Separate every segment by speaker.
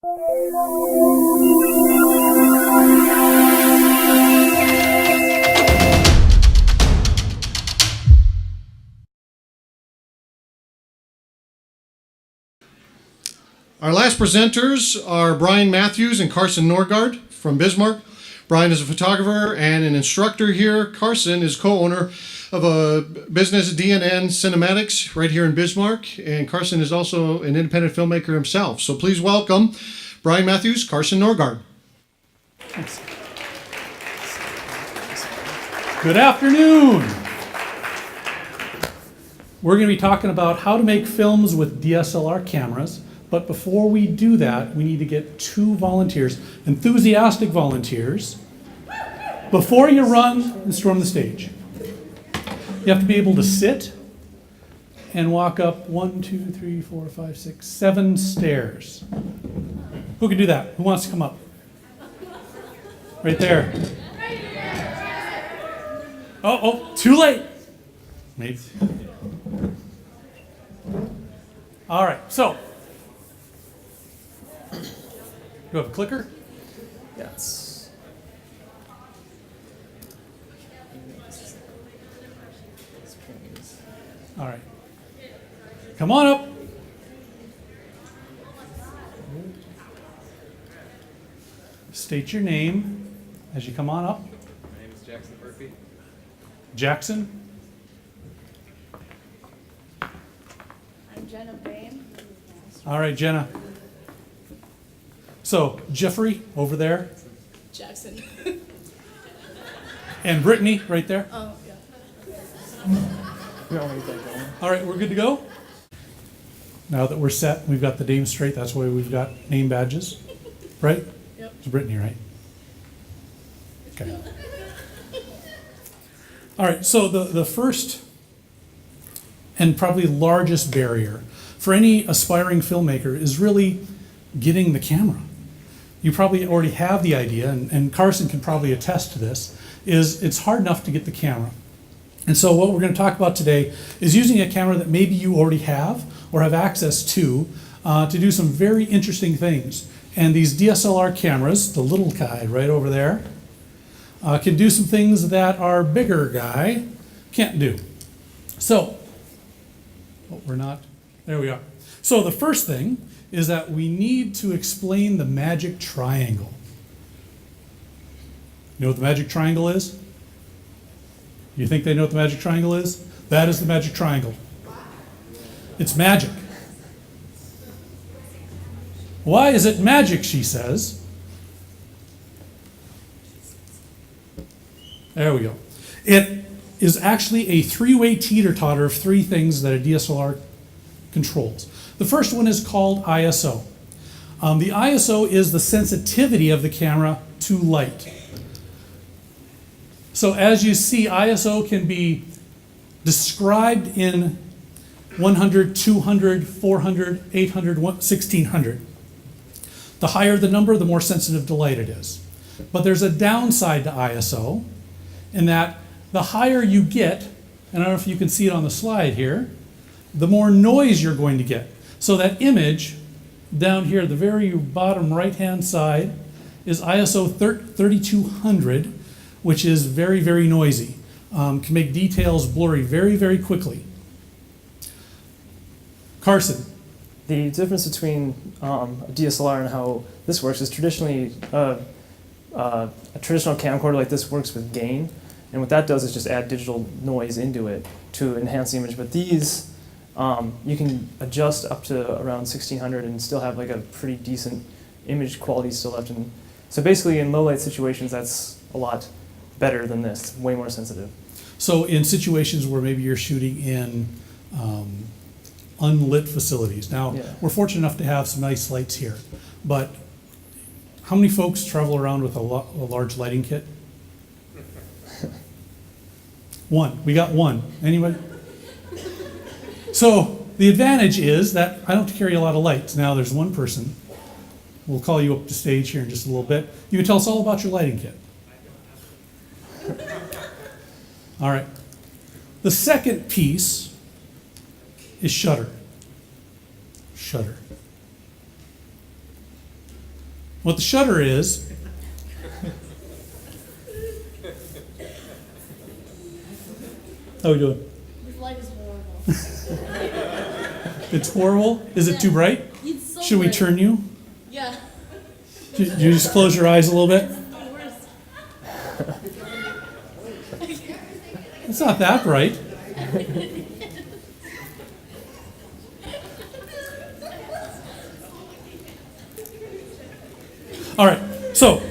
Speaker 1: Our last presenters are Brian Matthews and Carson Nordgaard from Bismarck. Brian is a photographer and an instructor here. Carson is co-owner of a business, DNN Cinematics, right here in Bismarck. And Carson is also an independent filmmaker himself. So please welcome Brian Matthews, Carson Nordgaard.
Speaker 2: Thanks. Good afternoon. We're going to be talking about how to make films with DSLR cameras. But before we do that, we need to get 2 volunteers, enthusiastic volunteers, before you run and storm the stage. You have to be able to sit and walk up 1, 2, 3, 4, 5, 6, 7 stairs. Who can do that? Who wants to come up? Right there. Oh, too late. Maybe. All right, so. You have a clicker?
Speaker 3: Yes.
Speaker 2: All right. Come on up. State your name as you come on up.
Speaker 3: My name is Jackson Murphy.
Speaker 2: Jackson.
Speaker 4: I'm Jenna Bain.
Speaker 2: All right, Jenna. So, Jeffrey over there.
Speaker 4: Jackson.
Speaker 2: And Brittany right there.
Speaker 4: Oh, yeah.
Speaker 3: We don't need that going.
Speaker 2: All right, we're good to go? Now that we're set, we've got the names straight. That's why we've got name badges. Right?
Speaker 4: Yep.
Speaker 2: It's Brittany, right? Okay. All right, so the first and probably largest barrier for any aspiring filmmaker is really getting the camera. You probably already have the idea, and Carson can probably attest to this, is it's hard enough to get the camera. And so what we're going to talk about today is using a camera that maybe you already have or have access to do some very interesting things. And these DSLR cameras, the little guy right over there, can do some things that our bigger guy can't do. So, there we are. So the first thing is that we need to explain the magic triangle. You know what the magic triangle is? You think they know what the magic triangle is? That is the magic triangle. It's magic. Why is it magic, she says? There we go. It is actually a 3-way teeter-totter of 3 things that a DSLR controls. The first one is called ISO. The ISO is the sensitivity of the camera to light. So as you see, ISO can be described in 100, 200, 400, 800, 1600. The higher the number, the more sensitive to light it is. But there's a downside to ISO in that the higher you get, and I don't know if you can see it on the slide here, the more noise you're going to get. So that image down here, the very bottom right-hand side, is ISO 3200, which is very, very noisy. Can make details blurry very, very quickly. Carson.
Speaker 3: The difference between a DSLR and how this works is traditionally a traditional camcorder like this works with gain, and what that does is just add digital noise into it to enhance the image. But these, you can adjust up to around 1600 and still have like a pretty decent image quality still left. And so basically in low light situations, that's a lot better than this, way more sensitive.
Speaker 2: So in situations where maybe you're shooting in unlit facilities. Now, we're fortunate enough to have some nice lights here, but how many folks travel around with a large lighting kit? One. We got one. Anybody? So the advantage is that I don't have to carry a lot of lights. Now there's one person. We'll call you up to stage here in just a little bit. You can tell us all about your lighting kit. All right. The second piece is shutter. Shutter. What the shutter is, how are we doing?
Speaker 4: This light is horrible.
Speaker 2: It's horrible? Is it too bright?
Speaker 4: It's so
Speaker 2: Should we
Speaker 4: bright.
Speaker 2: turn you?
Speaker 4: Yeah.
Speaker 2: Do you just close your eyes a little bit?
Speaker 4: The worst.
Speaker 2: It's not that bright. All right, so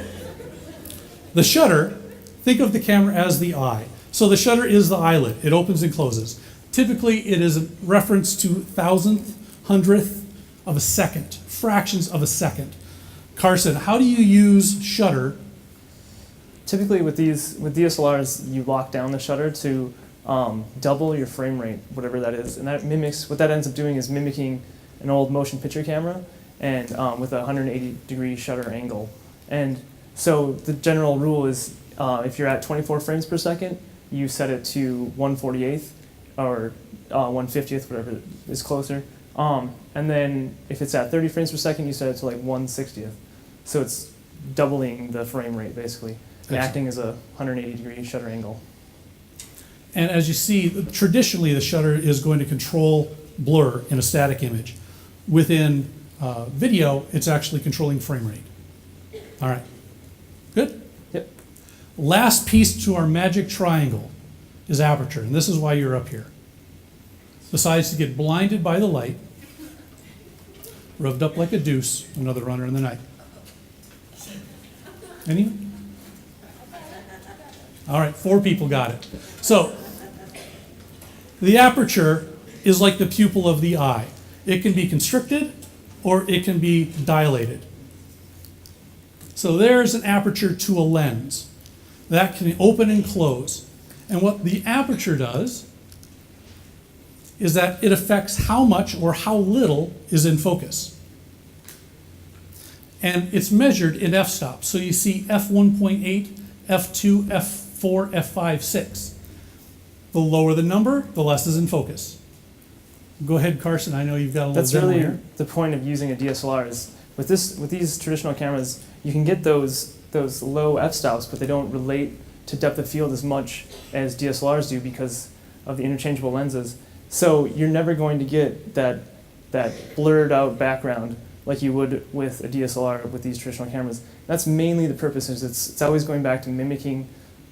Speaker 2: the shutter, think of the camera as the eye. So the shutter is the eyelid. It opens and closes. Typically, it is a reference to thousandth, hundredth of a second, fractions of a second. Carson, how do you use shutter?
Speaker 3: Typically with DSLRs, you lock down the shutter to double your frame rate, whatever that is, and that mimics, what that ends up doing is mimicking an old motion picture camera, and with a 180-degree shutter angle. And so the general rule is if you're at 24 frames per second, you set it to 1/48th or 1/50th, whatever is closer. And then if it's at 30 frames per second, you set it to like 1/60th. So it's doubling the frame rate basically, and acting as a 180-degree shutter angle.
Speaker 2: And as you see, traditionally the shutter is going to control blur in a static image. Within video, it's actually controlling frame rate. All right, good?
Speaker 3: Yep.
Speaker 2: Last piece to our magic triangle is aperture, and this is why you're up here. Besides to get blinded by the light, revved up like a deuce, another runner in the night. Anyone? All right, 4 people got it. So, the aperture is like the pupil of the eye. It can be constricted or it can be dilated. So there's an aperture to a lens. That can open and close. And what the aperture does is that it affects how much or how little is in focus. And it's measured in f-stops. So you see f1.8, f2, f4, f5, 6. The lower the number, the less is in focus. Go ahead, Carson. I know you've got a little
Speaker 3: That's
Speaker 2: demo
Speaker 3: really
Speaker 2: here.
Speaker 3: the point of using a DSLR is with these traditional cameras, you can get those low f-stops, but they don't relate to depth of field as much as DSLRs do because of the interchangeable lenses. So you're never going to get that blurred out background like you would with a DSLR with these traditional cameras. That's mainly the purpose. Is it's always going back to mimicking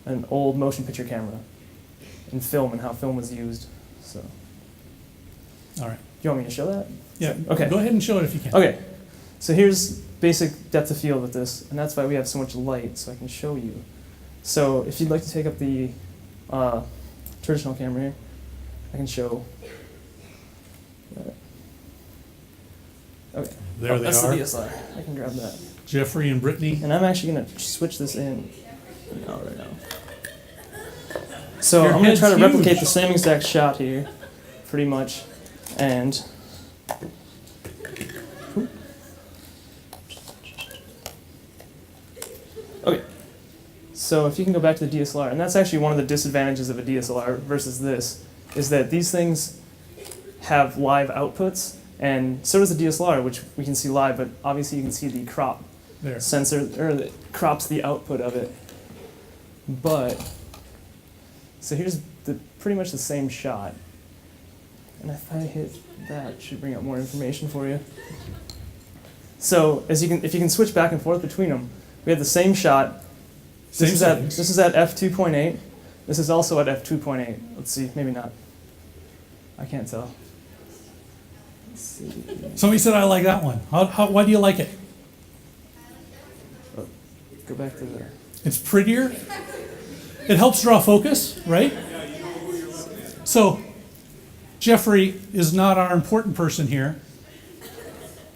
Speaker 3: an old motion picture camera and film and how film was used. So.
Speaker 2: All right.
Speaker 3: You want me to show that?
Speaker 2: Yeah.
Speaker 3: Okay.
Speaker 2: Go ahead and show it if you can.
Speaker 3: Okay. So here's basic depth of field with this, and that's why we have so much light, so I can show you. So if you'd like to take up the traditional camera here, I can show. Okay.
Speaker 2: There they
Speaker 3: that's
Speaker 2: are.
Speaker 3: That's the DSLR. I can grab that.
Speaker 2: Jeffrey and Brittany.
Speaker 3: And I'm actually going to switch this in right now. So
Speaker 2: Your
Speaker 3: I'm going to try to
Speaker 2: head's
Speaker 3: replicate
Speaker 2: huge.
Speaker 3: the same exact shot here, pretty much. And okay, so if you can go back to the DSLR, and that's actually one of the disadvantages of a DSLR versus this, is that these things have live outputs, and so does the DSLR, which we can see live, but obviously you can see the crop
Speaker 2: There.
Speaker 3: sensor, or that crops the output of it. But, so here's pretty much the same shot. And if I hit that, it should bring up more information for you. So if you can switch back and forth between them, we have the same shot.
Speaker 2: Same
Speaker 3: This is at f2.8. This is also at f2.8. Let's see, maybe not. I can't tell. Let's see.
Speaker 2: Somebody said I like that one. Why do you like it?
Speaker 3: Go back to the.
Speaker 2: It's prettier. It helps draw focus, right? So, Jeffrey is not our important person here.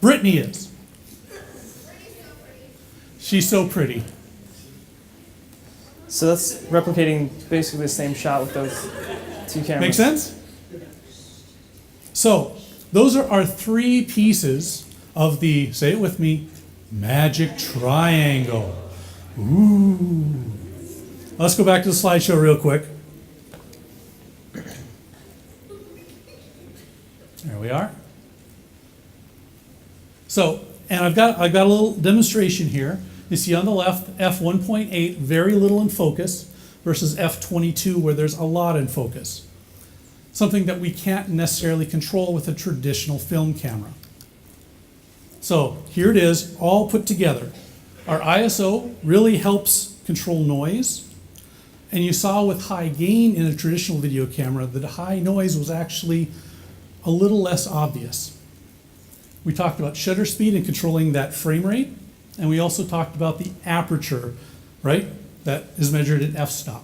Speaker 2: Brittany is. She's so pretty.
Speaker 3: So that's replicating basically the same shot with those two cameras.
Speaker 2: Make sense? So, those are our 3 pieces of the, say it with me, magic triangle. Ooh. Let's go back to the slideshow real quick. There we are. So, And I've got a little demonstration here. You see on the left, f1.8, very little in focus, versus f22, where there's a lot in focus. Something that we can't necessarily control with a traditional film camera. So here it is, all put together. Our ISO really helps control noise. And you saw with high gain in a traditional video camera that high noise was actually a little less obvious. We talked about shutter speed and controlling that frame rate. And we also talked about the aperture, right? That is measured at f-stop.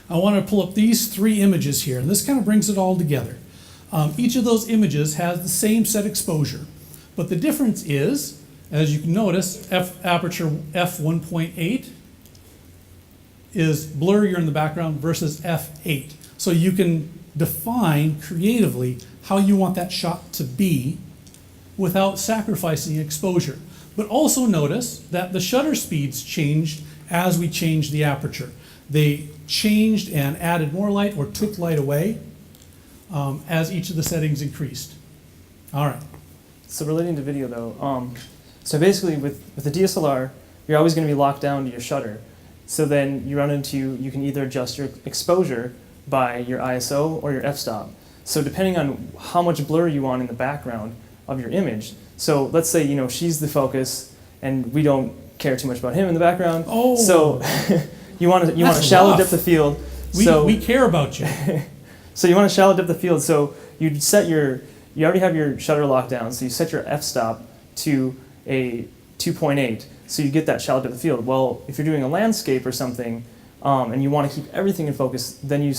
Speaker 2: I want to pull up these three images here, and this kind of brings it all together. Each of those images has the same set exposure, but the difference is, as you can notice, aperture f1.8 is blurrier in the background versus f8. So you can define creatively how you want that shot to be without sacrificing exposure. But also notice that the shutter speeds changed as we changed the aperture. They changed and added more light or took light away as each of the settings increased. All right.
Speaker 3: So relating to video though, so basically with the DSLR, you're always going to be locked down to your shutter. So then you run into, you can either adjust your exposure by your ISO or your f-stop. So depending on how much blur you want in the background of your image. So let's say, you know, she's the focus and we don't care too much about him in the background.
Speaker 2: Oh.
Speaker 3: So you want a shallow
Speaker 2: rough.
Speaker 3: depth of field.
Speaker 2: We care about you.
Speaker 3: So you want a shallow depth of field. So you already have your shutter locked down. So you set your f-stop to a 2.8. So you get that shallow depth of field. Well, if you're doing a landscape or something, and you want to keep everything in focus, then you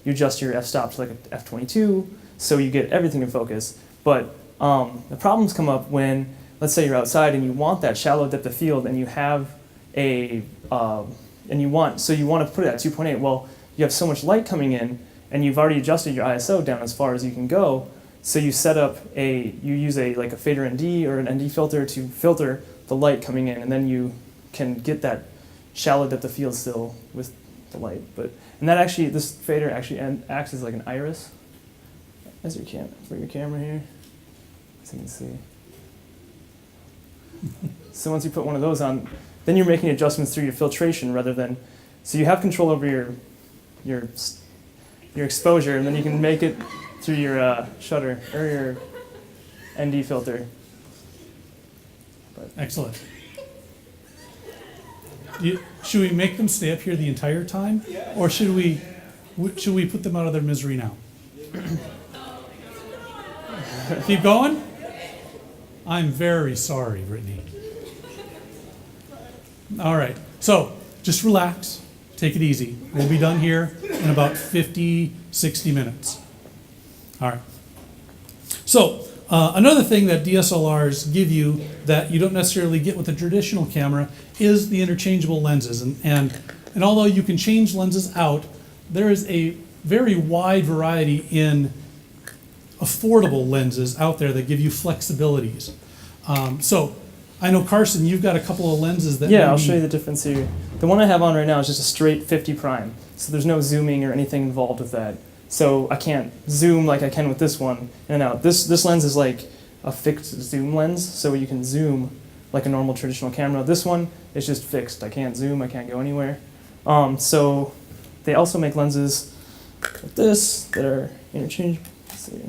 Speaker 3: adjust your f-stop to like a f22, so you get everything in focus. But the problems come up when, let's say you're outside and you want that shallow depth of field, and you have you want to put it at 2.8. Well, you have so much light coming in, and you've already adjusted your ISO down as far as you can go. So you use like a fader ND or an ND filter to filter the light coming in, and then you can get that shallow depth of field still with the light. And this fader actually acts as like an iris as for your camera here, as you can see. So once you put one of those on, then you're making adjustments through your filtration rather than, so you have control over your exposure, and then you can make it through your shutter or your ND filter.
Speaker 2: Excellent. Should we make them stay up here the entire time, or should we put them out of their misery now? Keep going? I'm very sorry, Brittany. All right, so just relax, take it easy. We'll be done here in about 50, 60 minutes. All right. So another thing that DSLRs give you that you don't necessarily get with a traditional camera is the interchangeable lenses. And although you can change lenses out, there is a very wide variety in affordable lenses out there that give you flexibilities. So I know, Carson, you've got a couple of lenses that
Speaker 3: I'll show you the difference here. The one I have on right now is just a straight 50 prime. So there's no zooming or anything involved with that. So I can't zoom like I can with this one in and out. This lens is like a fixed zoom lens, so you can zoom like a normal traditional camera. This one is just fixed. I can't zoom, I can't go anywhere. So they also make lenses like this that are interchangeable. Let's see.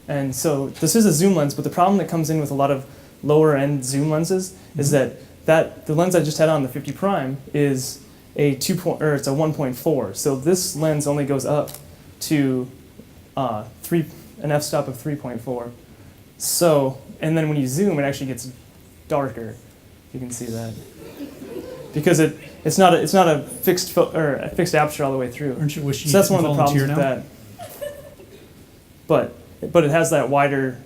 Speaker 3: And so this is a zoom lens, but the problem that comes in with a lot of lower end zoom lenses is that the lens I just had on, the 50 prime, is it's a 1.4. So this lens only goes up to an f-stop of 3.4. So, and then when you zoom, it actually gets darker. You can see that because it's not a fixed aperture all the way through.
Speaker 2: Aren't you wishing
Speaker 3: so that's
Speaker 2: you
Speaker 3: one of the problems with
Speaker 2: now?
Speaker 3: that. But it has that wider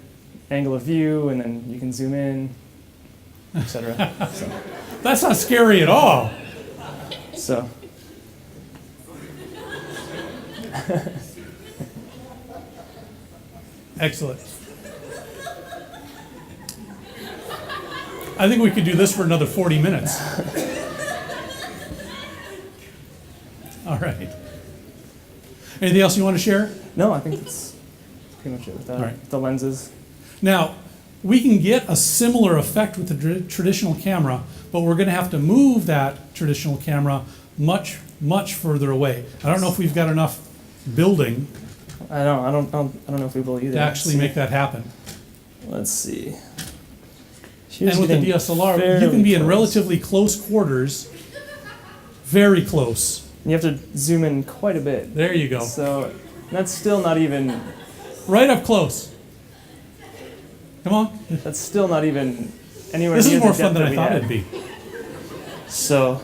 Speaker 3: angle of view, and then you can zoom in, etc. So.
Speaker 2: That's not scary at all.
Speaker 3: So.
Speaker 2: Excellent. I think we could do this for another 40 minutes. All right. Anything else you want to share?
Speaker 3: No, I think that's pretty much it with that.
Speaker 2: All right.
Speaker 3: The lenses.
Speaker 2: Now, we can get a similar effect with the traditional camera, but we're going to have to move that traditional camera much, much further away. I don't know if we've got enough building
Speaker 3: I don't know if we will either.
Speaker 2: to actually make that happen.
Speaker 3: Let's see.
Speaker 2: And with the DSLR, you can be in relatively close quarters, very close.
Speaker 3: You have to zoom in quite a bit.
Speaker 2: There you go.
Speaker 3: So that's still not even.
Speaker 2: Right up close. Come on.
Speaker 3: That's still not even anywhere
Speaker 2: This
Speaker 3: near
Speaker 2: is more
Speaker 3: the
Speaker 2: fun
Speaker 3: depth
Speaker 2: than
Speaker 3: that
Speaker 2: I
Speaker 3: we
Speaker 2: thought
Speaker 3: had.
Speaker 2: it'd be.
Speaker 3: So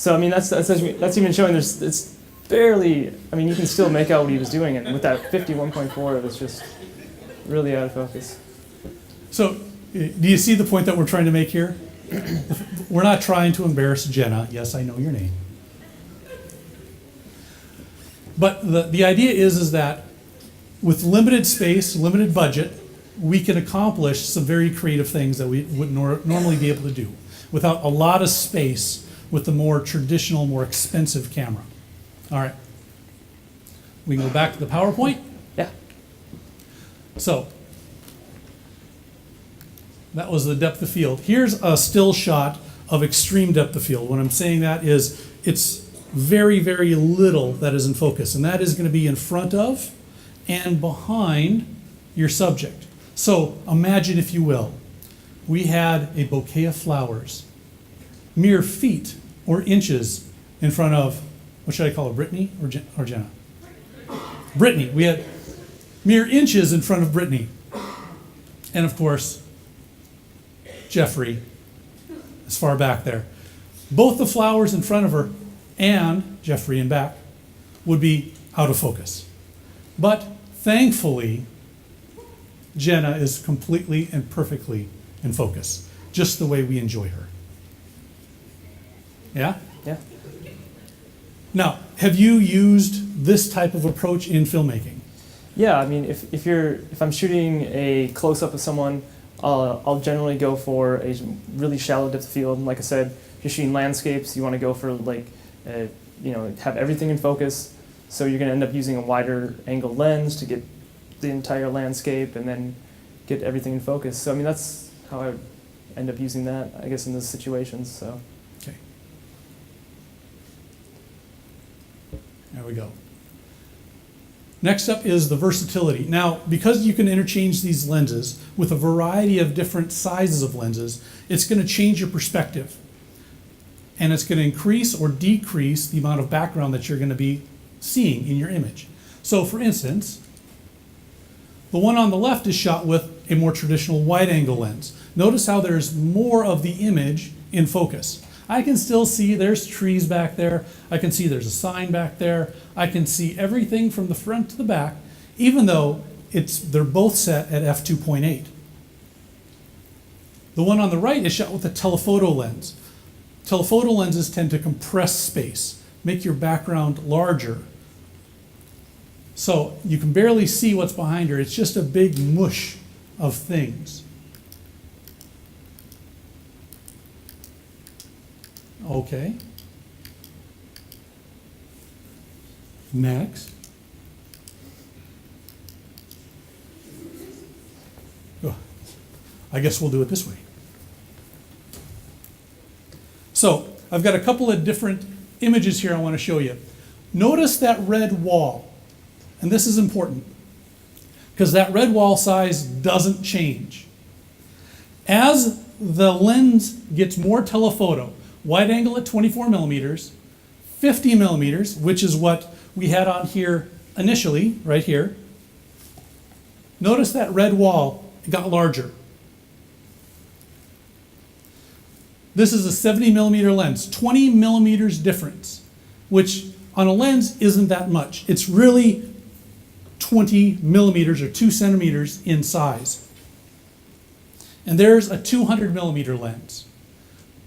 Speaker 3: I mean that's even showing it's barely. I mean you can still make out what he was doing, and with that 51.4, it was just really out of focus.
Speaker 2: So, do you see the point that we're trying to make here? We're not trying to embarrass Jenna. Yes, I know your name. But the idea is that with limited space, limited budget, we can accomplish some very creative things that we wouldn't normally be able to do without a lot of space with the more traditional, more expensive camera. All right. We can go back to the PowerPoint.
Speaker 3: Yeah.
Speaker 2: So, that was the depth of field. Here's a still shot of extreme depth of field. What I'm saying that is it's very, very little that is in focus, and that is going to be in front of and behind your subject. So imagine, if you will, we had a bouquet of flowers, mere feet or inches in front of, what should I call her, Brittany or Jenna? Brittany. We had mere inches in front of Brittany. And of course, Jeffrey is far back there. Both the flowers in front of her and Jeffrey in back would be out of focus. But thankfully, Jenna is completely and perfectly in focus, just the way we enjoy her. Yeah?
Speaker 3: Yeah.
Speaker 2: Now, have you used this type of approach in filmmaking?
Speaker 3: Yeah, I mean, if I'm shooting a close up of someone, I'll generally go for a really shallow depth of field. Like I said, if you're shooting landscapes, you want to go for have everything in focus. So you're going to end up using a wider angle lens to get the entire landscape and then get everything in focus. So I mean, that's how I end up using that, I guess, in those situations. So.
Speaker 2: Okay. There we go. Next up is the versatility. Now, because you can interchange these lenses with a variety of different sizes of lenses, it's going to change your perspective. And it's going to increase or decrease the amount of background that you're going to be seeing in your image. So for instance, the one on the left is shot with a more traditional wide-angle lens. Notice how there's more of the image in focus. I can still see there's trees back there. I can see there's a sign back there. I can see everything from the front to the back, even though they're both set at f2.8. The one on the right is shot with a telephoto lens. Telephoto lenses tend to compress space, make your background larger. So you can barely see what's behind her. It's just a big mush of things. Okay. Next. Oh, I guess we'll do it this way. So I've got a couple of different images here I want to show you. Notice that red wall, and this is important because that red wall size doesn't change. As the lens gets more telephoto, wide angle at 24 millimeters, 50 millimeters, which is what we had on here initially, right here. Notice that red wall got larger. This is a 70 millimeter lens, 20 millimeters difference, which on a lens isn't that much. It's really 20 millimeters or 2 centimeters in size. And there's a 200 millimeter lens.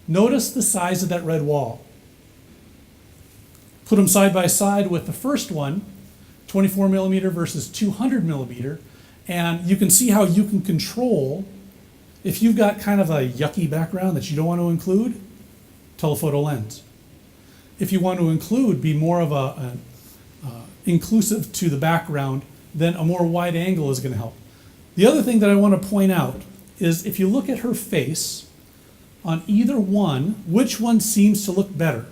Speaker 2: Notice the size of that red wall. Put them side by side with the first one, 24 millimeter versus 200 millimeter, and you can see how you can control, if you've got kind of a yucky background that you don't want to include, telephoto lens. If you want to include, be more of a inclusive to the background, then a more wide angle is going to help. The other thing that I want to point out is if you look at her face, on either one, which one seems to look better?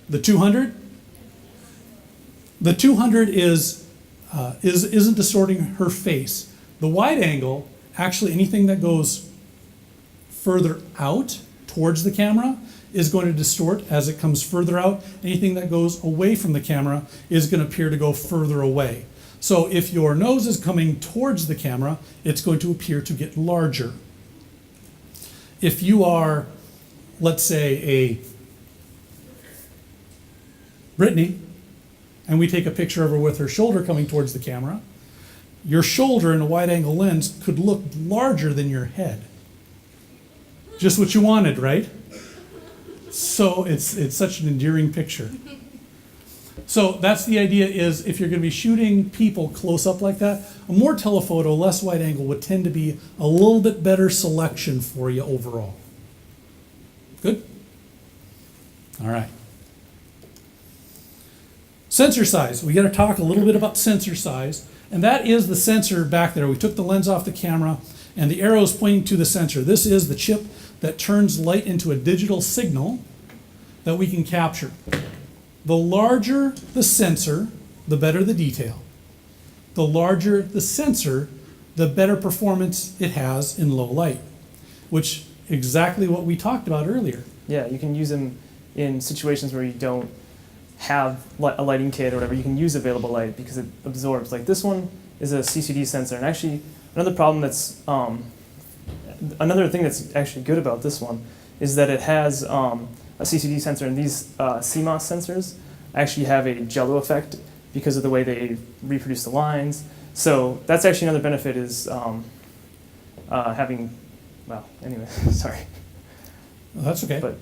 Speaker 2: The 200? The 200 isn't distorting her face. The wide angle, actually anything that goes further out towards the camera is going to distort as it comes further out. Anything that goes away from the camera is going to appear to go further away. So if your nose is coming towards the camera, it's going to appear to get larger. If you are, let's say, a Brittany, and we take a picture of her with her shoulder coming towards the camera, your shoulder in a wide angle lens could look larger than your head. Just what you wanted, right? So it's such an endearing picture. So that's the idea, is if you're going to be shooting people close up like that, a more telephoto, less wide angle would tend to be a little bit better selection for you overall. Good? All right. Sensor size. We got to talk a little bit about sensor size, and that is the sensor back there. We took the lens off the camera, and the arrow is pointing to the sensor. This is the chip that turns light into a digital signal that we can capture. The larger the sensor, the better the detail. The larger the sensor, the better performance it has in low light, which exactly what we talked about earlier.
Speaker 3: Yeah, you can use them in situations where you don't have a lighting kit or whatever. You can use available light because it absorbs. Like this one is a CCD sensor, and actually another problem that's another thing that's actually good about this one is that it has a CCD sensor, and these CMOS sensors actually have a jello effect because of the way they reproduce the lines. So that's actually another benefit, is having, well, anyway, sorry.
Speaker 2: Well, that's okay.
Speaker 3: But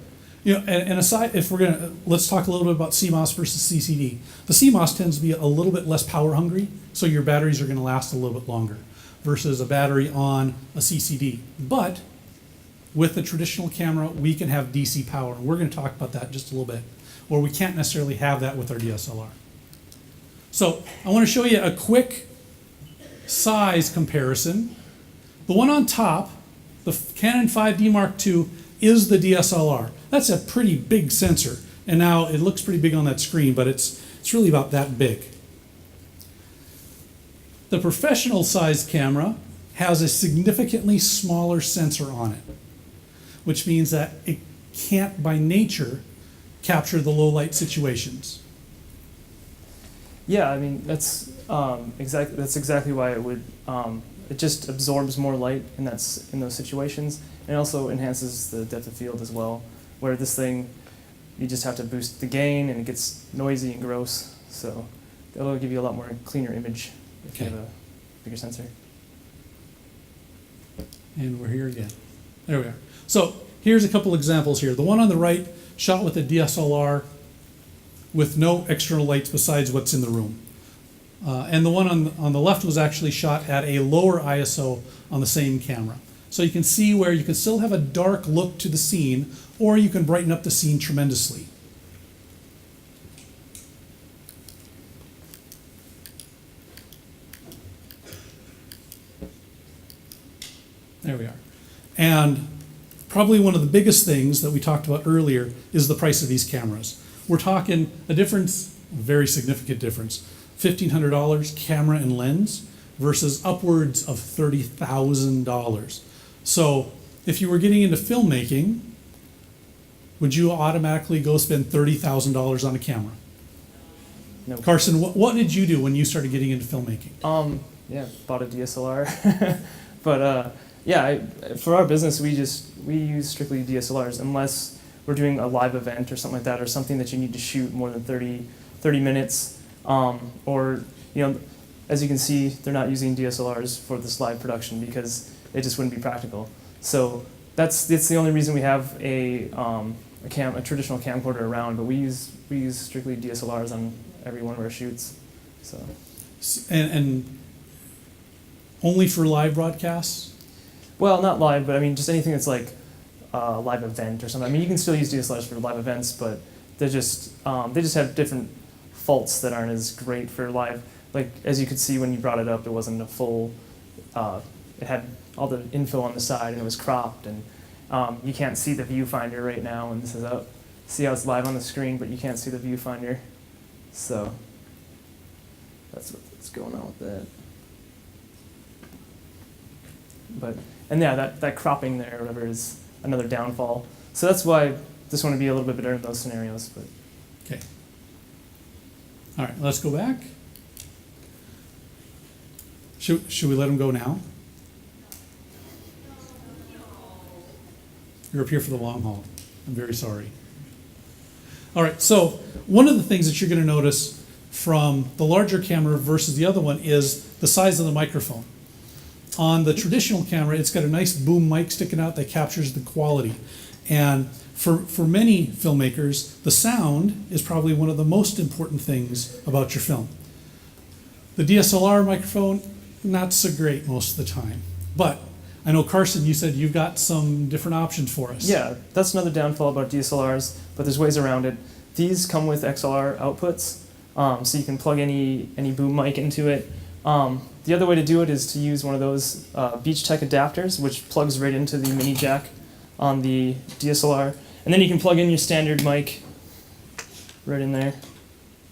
Speaker 2: you know, and aside, if we're gonna, let's talk a little bit about CMOS versus CCD. The CMOS tends to be a little bit less power hungry, so your batteries are gonna last a little bit longer versus a battery on a CCD. But with the traditional camera, we can have DC power. And we're gonna talk about that in just a little bit, where we can't necessarily have that with our DSLR. So I wanna show you a quick size comparison. The one on top, the Canon 5D Mark II, is the DSLR. That's a pretty big sensor. And now it looks pretty big on that screen, but it's really about that big. The professional size camera has a significantly smaller sensor on it, which means that it can't by nature capture the low light situations.
Speaker 3: yeah, I mean that's exactly why it would. It just absorbs more light in those situations, and also enhances the depth of field as well. Where this thing, you just have to boost the gain, and it gets noisy and gross. So it'll give you a lot more cleaner image if you have a bigger sensor.
Speaker 2: And we're here again. There we are. So here's a couple examples here. The one on the right, shot with a DSLR with no external lights besides what's in the room. And the one on the left was actually shot at a lower ISO on the same camera. So you can see where you can still have a dark look to the scene, or you can brighten up the scene tremendously. There we are. And probably one of the biggest things that we talked about earlier is the price of these cameras. We're talking a difference, a very significant difference. $1,500 camera and lens versus upwards of $30,000. So if you were getting into filmmaking, would you automatically go spend $30,000 on a camera?
Speaker 3: No.
Speaker 2: Carson, what did you do when you started getting into filmmaking?
Speaker 3: Yeah, bought a DSLR, but yeah, for our business we use strictly DSLRs unless we're doing a live event or something like that, or something that you need to shoot more than 30 minutes, or as you can see, they're not using DSLRs for this live production because it just wouldn't be practical. So that's the only reason we have a traditional camcorder around, but we use strictly DSLRs on every one of our shoots. So
Speaker 2: And only for live broadcasts?
Speaker 3: well, not live, but I mean just anything that's like a live event or something. I mean you can still use DSLRs for live events, but they just have different faults that aren't as great for live. Like as you could see when you brought it up, it wasn't a full. It had all the info on the side and it was cropped, and you can't see the viewfinder right now when this is up. See how it's live on the screen, but you can't see the viewfinder. So that's what's going on with that. And yeah, that cropping there or whatever is another downfall. So that's why this one would be a little bit better in those scenarios. But
Speaker 2: Okay. All right, let's go back. Should we let him go now? You're up here for the long haul. I'm very sorry. All right, so one of the things that you're going to notice from the larger camera versus the other one is the size of the microphone. On the traditional camera, it's got a nice boom mic sticking out that captures the quality. And for many filmmakers, the sound is probably one of the most important things about your film. The DSLR microphone, not so great most of the time. But I know, Carson, you said you've got some different options for us.
Speaker 3: yeah, that's another downfall about DSLRs, but there's ways around it. These come with XLR outputs, so you can plug any boom mic into it. The other way to do it is to use one of those Beach Tech adapters, which plugs right into the mini jack on the DSLR. And then you can plug in your standard mic right in there.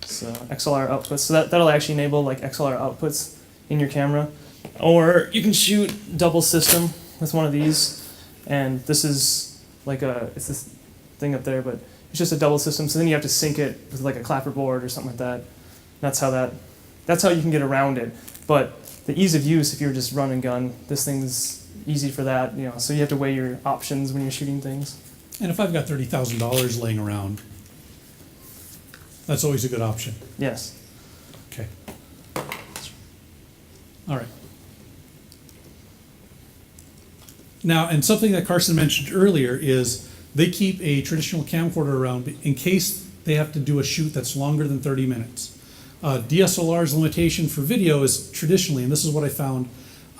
Speaker 3: So XLR outputs. So that'll actually enable like XLR outputs in your camera. Or you can shoot double system with one of these. And this is like it's this thing up there, but it's just a double system. So then you have to sync it with like a clapperboard or something like that. That's how you can get around it. But the ease of use, if you're just run and gun, this thing's easy for that. So you have to weigh your options when you're shooting things.
Speaker 2: And if I've got $30,000 laying around, that's always a good option.
Speaker 3: Yes.
Speaker 2: Okay. All right. Now, and something that Carson mentioned earlier is they keep a traditional camcorder around in case they have to do a shoot that's longer than 30 minutes. DSLR's limitation for video is traditionally, and this is what I found,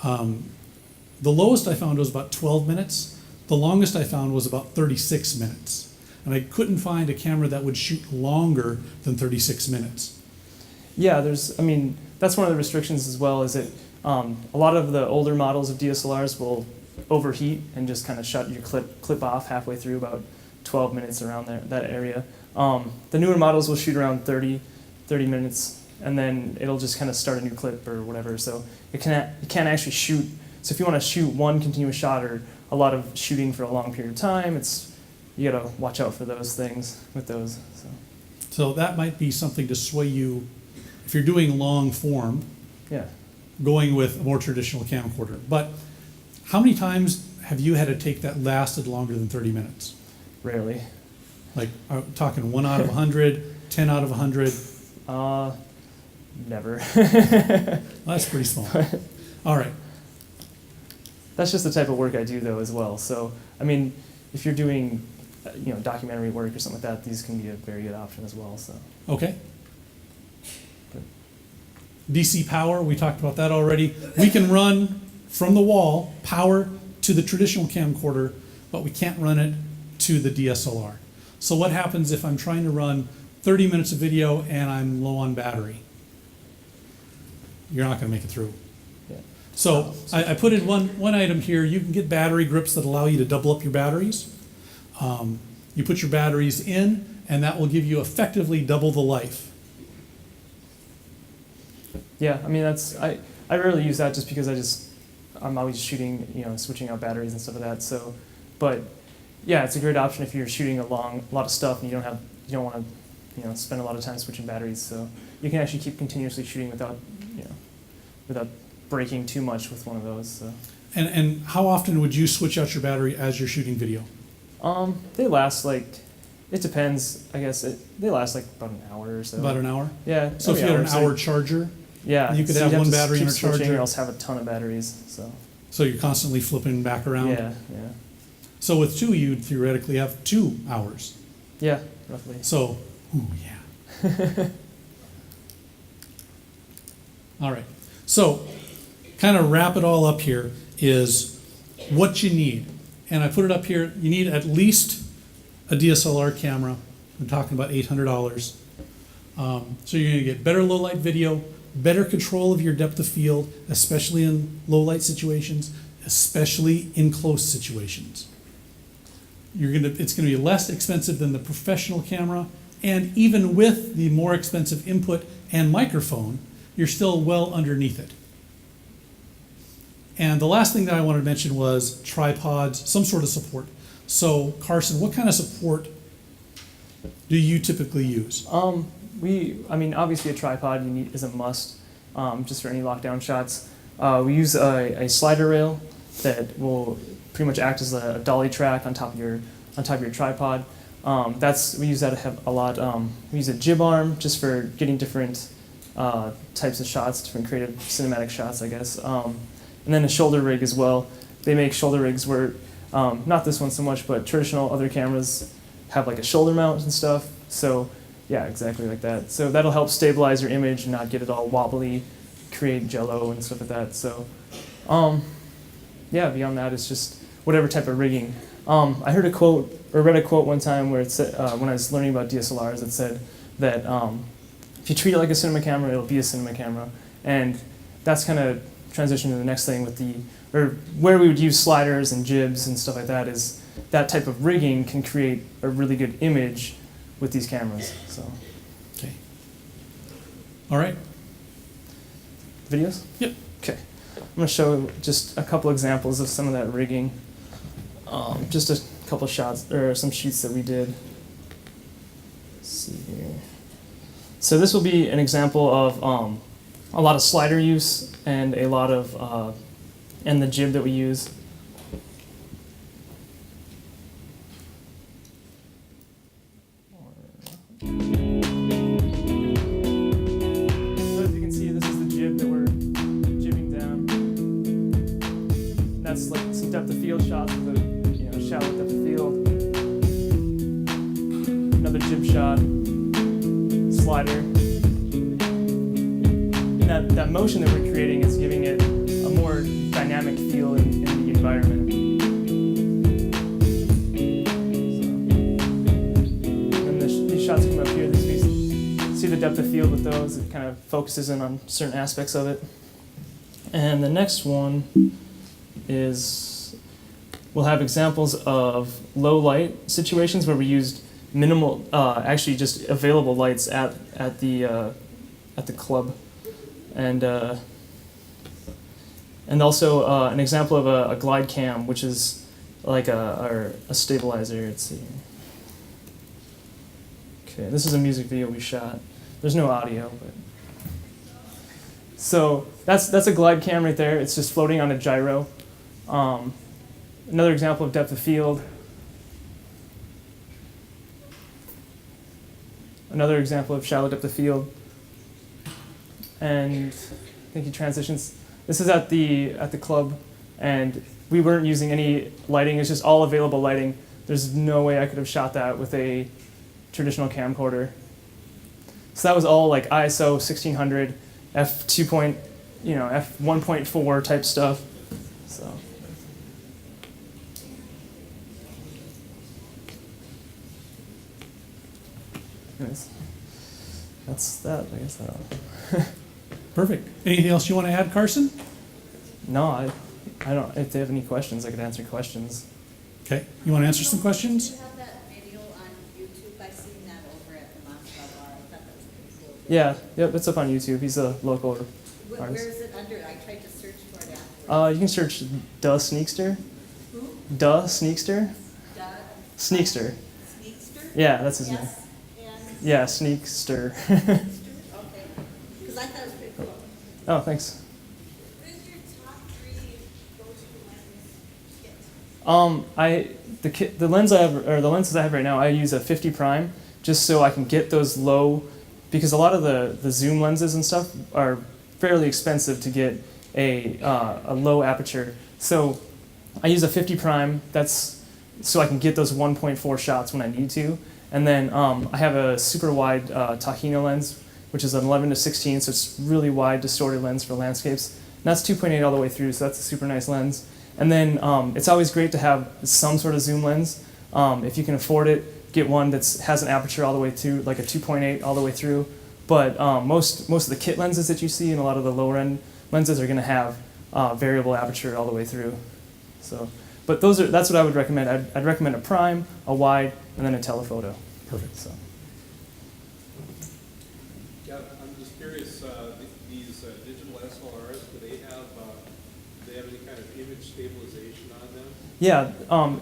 Speaker 2: the lowest I found was about 12 minutes. The longest I found was about 36 minutes. And I couldn't find a camera that would shoot longer than 36 minutes.
Speaker 3: Yeah, that's one of the restrictions as well, is that a lot of the older models of DSLRs will overheat and just kind of shut your clip off halfway through, about 12 minutes around that area. The newer models will shoot around 30 minutes, and then it'll just kind of start a new clip or whatever. So it can't actually shoot. So if you want to shoot one continuous shot or a lot of shooting for a long period of time, you got to watch out for those things with those.
Speaker 2: So that might be something to sway you if you're doing long form,
Speaker 3: Yeah.
Speaker 2: going with a more traditional camcorder. But how many times have you had a take that lasted longer than 30 minutes?
Speaker 3: Rarely.
Speaker 2: Like, are we talking 1 out of 100, 10 out of 100?
Speaker 3: Never.
Speaker 2: Well, that's pretty small. All right.
Speaker 3: That's just the type of work I do, though, as well. So, if you're doing, documentary work or something like that, these can be a very good option as well. So.
Speaker 2: Okay. DC power, we talked about that already. We can run from the wall power to the traditional camcorder, but we can't run it to the DSLR. So what happens if I'm trying to run 30 minutes of video and I'm low on battery? You're not going to make it through.
Speaker 3: Yeah.
Speaker 2: So I put in one item here. You can get battery grips that allow you to double up your batteries. You put your batteries in, and that will give you effectively double the life.
Speaker 3: Yeah, I rarely use that just because I'm always shooting, switching out batteries and stuff like that. So, but yeah, it's a great option if you're shooting a lot of stuff and you don't want to, spend a lot of time switching batteries. So you can actually keep continuously shooting without breaking too much with one of those. So.
Speaker 2: And how often would you switch out your battery as you're shooting video?
Speaker 3: They last it depends. I guess they last about an hour or so.
Speaker 2: About an hour?
Speaker 3: Yeah.
Speaker 2: So if you had an hour charger,
Speaker 3: yeah,
Speaker 2: you could
Speaker 3: so
Speaker 2: have
Speaker 3: you'd
Speaker 2: one
Speaker 3: to
Speaker 2: battery
Speaker 3: keep
Speaker 2: in a
Speaker 3: switching
Speaker 2: charger.
Speaker 3: or else have a ton of batteries.
Speaker 2: So you're constantly flipping back around?
Speaker 3: Yeah.
Speaker 2: So with two, you'd theoretically have 2 hours.
Speaker 3: Yeah, roughly.
Speaker 2: So, yeah. All right. So, kind of wrap it all up here is what you need. And I put it up here. You need at least a DSLR camera I'm talking about $800. So you're going to get better low light video, better control of your depth of field, especially in low light situations, especially in close situations. It's going to be less expensive than the professional camera, and even with the more expensive input and microphone, you're still well underneath it. And the last thing that I wanted to mention was tripods, some sort of support. So Carson, what kind of support do you typically use?
Speaker 3: Obviously a tripod is a must, just for any lockdown shots. We use a slider rail that will pretty much act as a dolly track on top of your tripod. We use that a lot. We use a jib arm just for getting different types of shots, different creative cinematic shots, I guess. And then a shoulder rig as well. They make shoulder rigs where, not this one so much, but traditional other cameras have like a shoulder mount and stuff. So yeah, exactly like that. So that'll help stabilize your image and not get it all wobbly, create jello and stuff like that. So yeah, beyond that, it's just whatever type of rigging. I heard a quote, or read a quote one time where it said, when I was learning about DSLRs, it said that if you treat it like a cinema camera, it'll be a cinema camera. And that's kind of transition to the next thing with where we would use sliders and jibs and stuff like that, is that type of rigging can create a really good image with these cameras. So,
Speaker 2: Okay. All right.
Speaker 3: Videos?
Speaker 2: Yep.
Speaker 3: Okay. I'm going to show just a couple examples of some of that rigging. Just a couple shots, or some shoots that we did. Let's see here. So this will be an example of a lot of slider use and a lot of, and the jib that we use. So as you can see, this is the jib that we're jibbing down. And that's like some depth of field shots with a shallow depth of field. Another jib shot, slider. And that motion that we're creating is giving it a more dynamic feel in the environment. These shots come up here. See the depth of field with those. It kind of focuses in on certain aspects of it. And the next one is, we'll have examples of low light situations where we used minimal, actually just available lights at the club. And also an example of a glide cam, which is like a stabilizer. Let's see. Okay, this is a music video we shot. There's no audio, but so that's a glide cam right there. It's just floating on a gyro. Another example of depth of field. Another example of shallow depth of field. And I think he transitions. This is at the club, and we weren't using any lighting. It's just all available lighting. There's no way I could have shot that with a traditional camcorder. So that was all like ISO 1600, f2. F1.4 type stuff. So. Anyways, that's that. I guess that.
Speaker 2: Perfect. Anything else you want to add, Carson?
Speaker 3: No, I don't. If they have any questions, I could answer questions.
Speaker 2: Okay. You want to answer some questions?
Speaker 4: Do you have that video on YouTube? I seen that over at the Moscow bar. I thought that was pretty cool.
Speaker 3: Yeah, yep, it's up on YouTube. He's a local
Speaker 4: Where
Speaker 3: artist.
Speaker 4: is it under? I tried to search for it afterwards.
Speaker 3: You can search Duh Sneakster.
Speaker 4: Who?
Speaker 3: Duh Sneakster.
Speaker 4: Doug
Speaker 3: Sneakster.
Speaker 4: Sneakster?
Speaker 3: Yeah, that's his name.
Speaker 4: Yes. And
Speaker 3: Yeah, Sneakster.
Speaker 4: okay. Because I thought it was pretty cool.
Speaker 3: Oh, thanks.
Speaker 4: What is your top 3 go-to lens kit?
Speaker 3: The lens I have, or the lenses I have right now, I use a 50 prime just so I can get those low, because a lot of the zoom lenses and stuff are fairly expensive to get a low aperture. So I use a 50 prime. That's so I can get those 1.4 shots when I need to. And then I have a super wide Tahino lens, which is an 11 to 16, so it's really wide distorted lens for landscapes. And that's 2.8 all the way through, so that's a super nice lens. And then it's always great to have some sort of zoom lens. If you can afford it, get one that has an aperture all the way through, like a 2.8 all the way through. But most of the kit lenses that you see and a lot of the lower end lenses are going to have variable aperture all the way through. So, but that's what I would recommend. I'd recommend a prime, a wide, and then a telephoto.
Speaker 2: Perfect.
Speaker 3: So.
Speaker 5: Yeah, I'm just curious. These digital SLRs, do they have any kind of image stabilization on them?
Speaker 3: Yeah,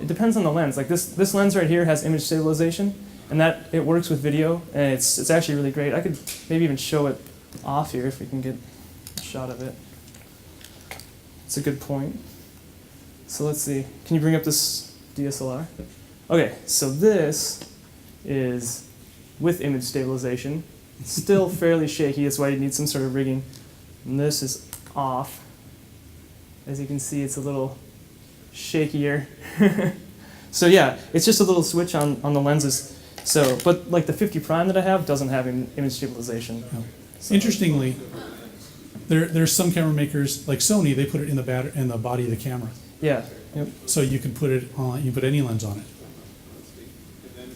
Speaker 3: it depends on the lens. Like this lens right here has image stabilization, and that it works with video, and it's actually really great. I could maybe even show it off here if we can get a shot of it. It's a good point. So let's see. Can you bring up this DSLR? Okay, so this is with image stabilization. It's still fairly shaky. That's why you need some sort of rigging. And this is off. As you can see, it's a little shakier. So yeah, it's just a little switch on the lenses. So, but like the 50 prime that I have doesn't have image stabilization.
Speaker 2: No. Interestingly, there's some camera makers like Sony. They put it in the body of the camera,
Speaker 3: Yeah. Yep.
Speaker 2: so you can put it on. You can put any lens on it.
Speaker 5: And then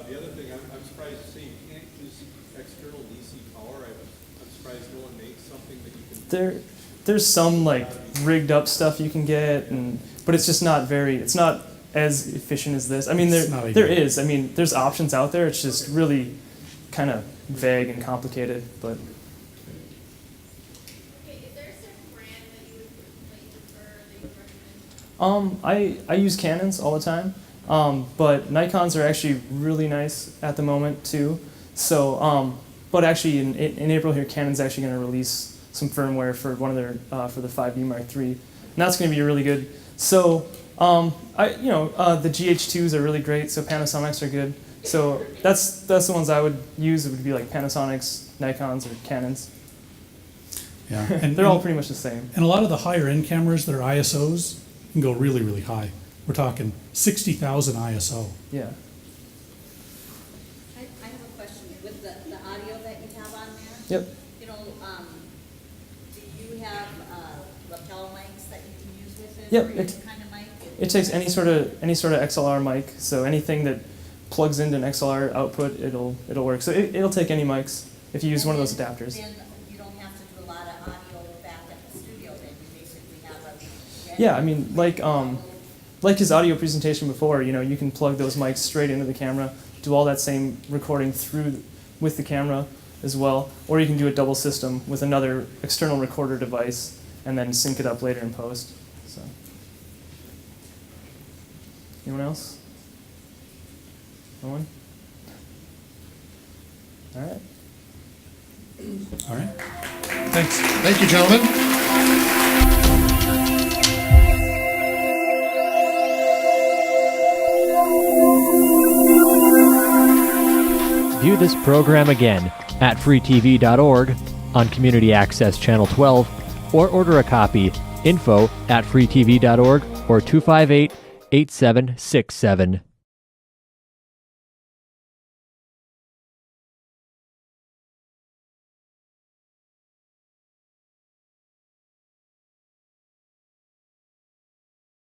Speaker 5: the other thing, I'm surprised to see you can't use external DC power. I'm surprised no one makes something that you can.
Speaker 3: There's some like rigged up stuff you can get, but it's just not it's not as efficient as this. I mean,
Speaker 2: It's not
Speaker 3: there
Speaker 2: ideal.
Speaker 3: is. I mean, there's options out there. It's just really kind of vague and complicated, but.
Speaker 6: Okay, is there a certain brand that you would prefer, that you would recommend?
Speaker 3: I use Canons all the time, but Nikons are actually really nice at the moment too. So, but actually in April here, Canon's actually going to release some firmware for one of their for the 5D Mark III, and that's going to be really good. So, the GH2s are really great. So Panasonics are good. So that's the ones I would use. It would be like Panasonics, Nikons, or Canons.
Speaker 2: Yeah,
Speaker 3: They're all pretty much the same.
Speaker 2: And a lot of the higher end cameras that are ISOs can go really, really high. We're talking 60,000 ISO.
Speaker 3: Yeah.
Speaker 4: I have a question with the audio that you have on there.
Speaker 3: Yep.
Speaker 4: You know, do you have lapel mics that you can use with it?
Speaker 3: Yep,
Speaker 4: Or any kind of mic?
Speaker 3: It takes any sort of XLR mic, so anything that plugs into an XLR output, it'll work. So it'll take any mics if you use one of those adapters.
Speaker 4: Then you don't have to do a lot of audio back at the studio, then you basically have a.
Speaker 3: Yeah, I mean, like his audio presentation before, you can plug those mics straight into the camera, do all that same recording with the camera as well, or you can do a double system with another external recorder device and then sync it up later in post. So, anyone else? No one? All right.
Speaker 2: All right. Thanks.
Speaker 1: Thank you, gentlemen.
Speaker 7: View this program again at freetv.org, on Community Access Channel 12, or order a copy, info@freetv.org or 258-8767.